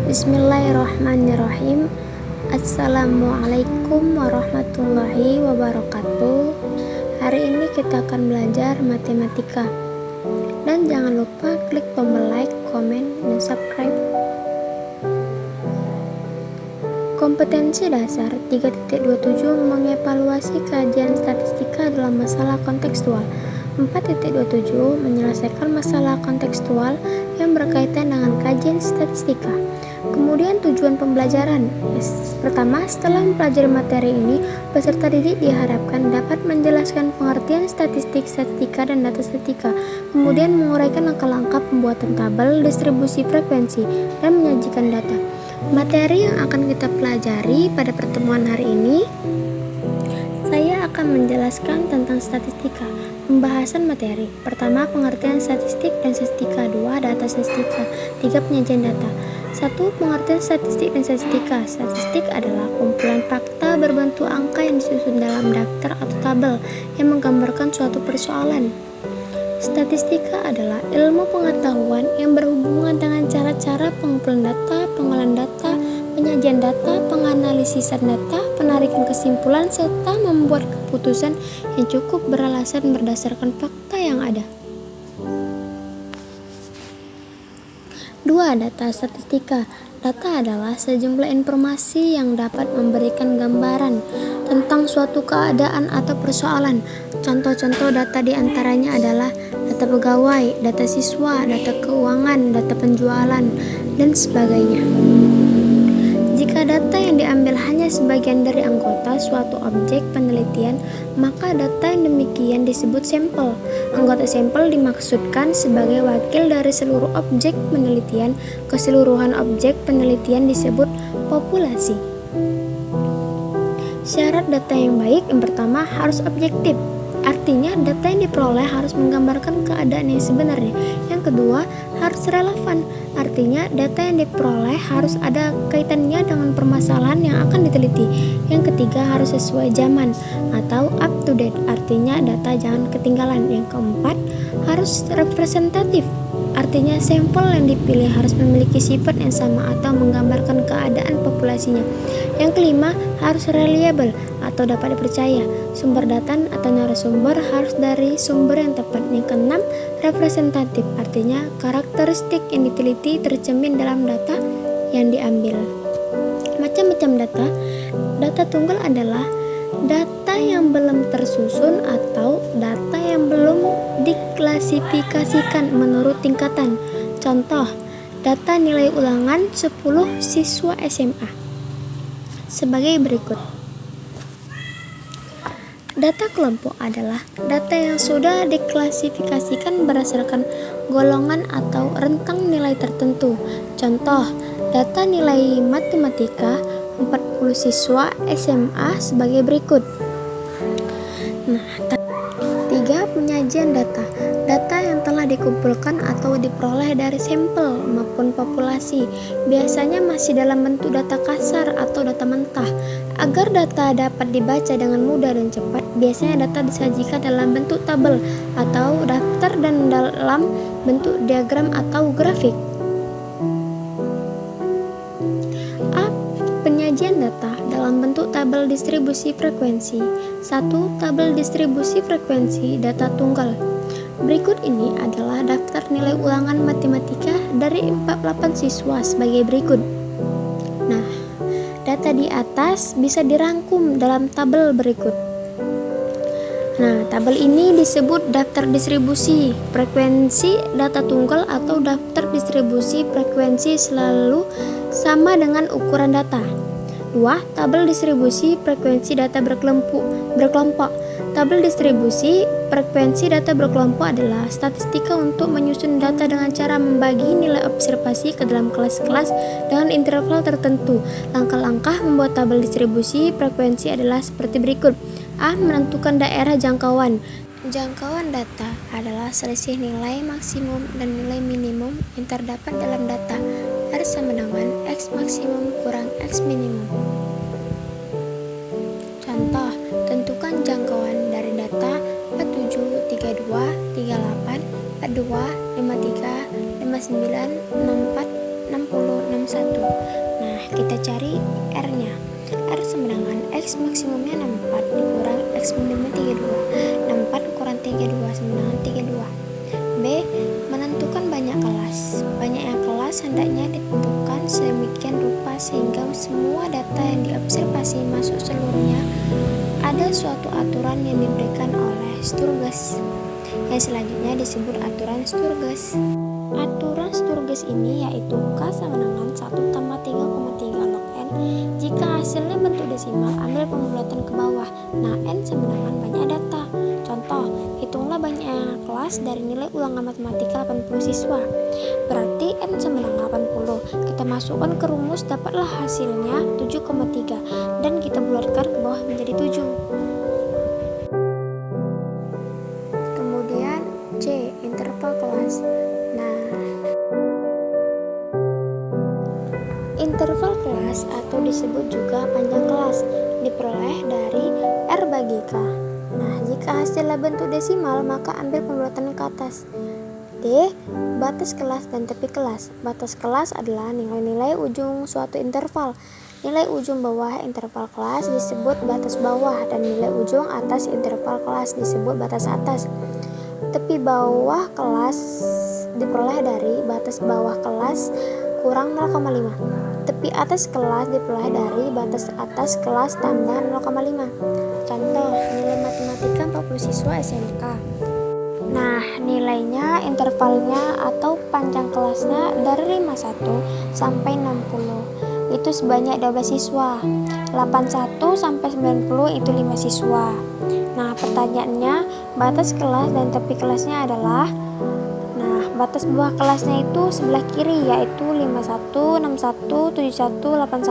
Bismillahirrahmanirrahim. Assalamualaikum warahmatullahi wabarakatuh. Hari ini kita akan belajar matematika. Dan jangan lupa klik tombol like, komen, dan subscribe. Kompetensi dasar 3.27 mengevaluasi kajian statistika dalam masalah kontekstual. 4.27 menyelesaikan masalah kontekstual yang berkaitan dengan kajian statistika. Kemudian tujuan pembelajaran. Pertama, setelah mempelajari materi ini, peserta didik diharapkan dapat menjelaskan pengertian statistika dan data statistika, kemudian menguraikan langkah-langkah pembuatan tabel, distribusi frekuensi, dan menyajikan data. Materi yang akan kita pelajari pada pertemuan hari ini, saya akan menjelaskan tentang statistika. Pembahasan materi. Pertama, pengertian statistik dan statistika. 2, data statistika. 3, penyajian data. 1. Pengertian statistik dan statistika. Statistik adalah kumpulan fakta berbentuk angka yang disusun dalam daftar atau tabel yang menggambarkan suatu persoalan. Statistika adalah ilmu pengetahuan yang berhubungan dengan cara-cara pengumpulan data, pengolahan data, penyajian data, penganalisisan data, penarikan kesimpulan, serta membuat keputusan yang cukup beralasan berdasarkan fakta yang ada. 2. Data statistika. Data adalah sejumlah informasi yang dapat memberikan gambaran tentang suatu keadaan atau persoalan. Contoh-contoh data diantaranya adalah data pegawai, data siswa, data keuangan, data penjualan, dan sebagainya. Jika data yang diambil hanya sebagian dari anggota suatu objek penelitian, maka data yang demikian disebut sampel. Anggota sampel dimaksudkan sebagai wakil dari seluruh objek penelitian. Keseluruhan objek penelitian disebut populasi. Syarat data yang baik yang pertama harus objektif. Artinya data yang diperoleh harus menggambarkan keadaan yang sebenarnya. Yang kedua, harus relevan. Artinya data yang diperoleh harus ada kaitannya dengan permasalahan yang akan diteliti. Yang ketiga, harus sesuai zaman atau up to date. Artinya data jangan ketinggalan. Yang keempat, harus representatif. Artinya sampel yang dipilih harus memiliki sifat yang sama atau menggambarkan keadaan populasinya. Yang kelima, harus reliable atau dapat dipercaya. Sumber data atau narasumber harus dari sumber yang tepat. Yang keenam, representatif. Artinya karakteristik yang diteliti tercermin dalam data yang diambil. Macam-macam data. Data tunggal adalah data yang belum tersusun atau data yang belum diklasifikasikan menurut tingkatan. Contoh, data nilai ulangan 10 siswa SMA sebagai berikut. Data kelompok adalah data yang sudah diklasifikasikan berdasarkan golongan atau rentang nilai tertentu. Contoh, data nilai matematika 40 siswa SMA sebagai berikut. 3. Penyajian data. Data yang telah dikumpulkan atau diperoleh dari sampel maupun populasi biasanya masih dalam bentuk data kasar atau data mentah. Agar data dapat dibaca dengan mudah dan cepat, biasanya data disajikan dalam bentuk tabel atau daftar dan dalam bentuk diagram atau grafik. Penyajian data dalam bentuk tabel distribusi frekuensi. 1. Tabel distribusi frekuensi data tunggal. Berikut ini adalah daftar nilai ulangan matematika dari 48 siswa sebagai berikut. Nah, data di atas bisa dirangkum dalam tabel berikut. Nah, tabel ini disebut daftar distribusi frekuensi data tunggal atau daftar distribusi frekuensi selalu sama dengan ukuran data. 2. Tabel distribusi frekuensi data berkelompok. Tabel distribusi frekuensi data berkelompok adalah statistika untuk menyusun data dengan cara membagi nilai observasi ke dalam kelas-kelas dengan interval tertentu. Langkah-langkah membuat tabel distribusi frekuensi adalah seperti berikut. A. Menentukan daerah jangkauan. Jangkauan data adalah selisih nilai maksimum dan nilai minimum yang terdapat dalam data. R sama dengan X maksimum kurang X minimum. Contoh, tentukan jangkauan dari data 47, 32, 38, 42, 53, 59, 64, 60, 61, 1. Nah, kita cari R-nya. R sama dengan X maksimumnya 64 dikurang X minimumnya 32. 64 kurang 32 sama dengan 32. B. Menentukan banyak kelas. Banyaknya kelas hendaknya ditentukan sedemikian rupa sehingga semua data yang diobservasi masuk seluruhnya ada suatu aturan yang diberikan oleh Sturges. Yang selanjutnya disebut aturan Sturges. Aturan Sturges ini yaitu K sama dengan 1 tambah 3,3 log N. Jika hasilnya bentuk desimal, ambil pembulatan ke bawah. Nah, N sama dengan banyak data. Contoh, hitunglah banyaknya kelas dari nilai ulangan matematika 80 siswa. Berarti N sama dengan 80. Kita masukkan ke rumus, dapatlah hasilnya 7,3 dan kita bulatkan ke bawah menjadi 7. Kemudian C. Interval kelas. Nah, interval kelas atau disebut juga panjang kelas diperoleh dari R bagi K. Nah, jika hasilnya bentuk desimal, maka ambil pembulatan ke atas. D. Batas kelas dan tepi kelas. Batas kelas adalah nilai-nilai ujung suatu interval. Nilai ujung bawah interval kelas disebut batas bawah dan nilai ujung atas interval kelas disebut batas atas. Tepi bawah kelas diperoleh dari batas bawah kelas kurang 0,5. Tepi atas kelas diperoleh dari batas atas kelas tambah 0,5. Contoh, nilai matematika 40 siswa SMK. Nah, nilainya, intervalnya atau panjang kelasnya dari 51 sampai 60. Itu sebanyak 12 siswa. 81 sampai 90 itu 5 siswa. Nah, pertanyaannya, batas kelas dan tepi kelasnya adalah, nah, batas bawah kelasnya itu sebelah kiri yaitu 51, 61, 71, 81.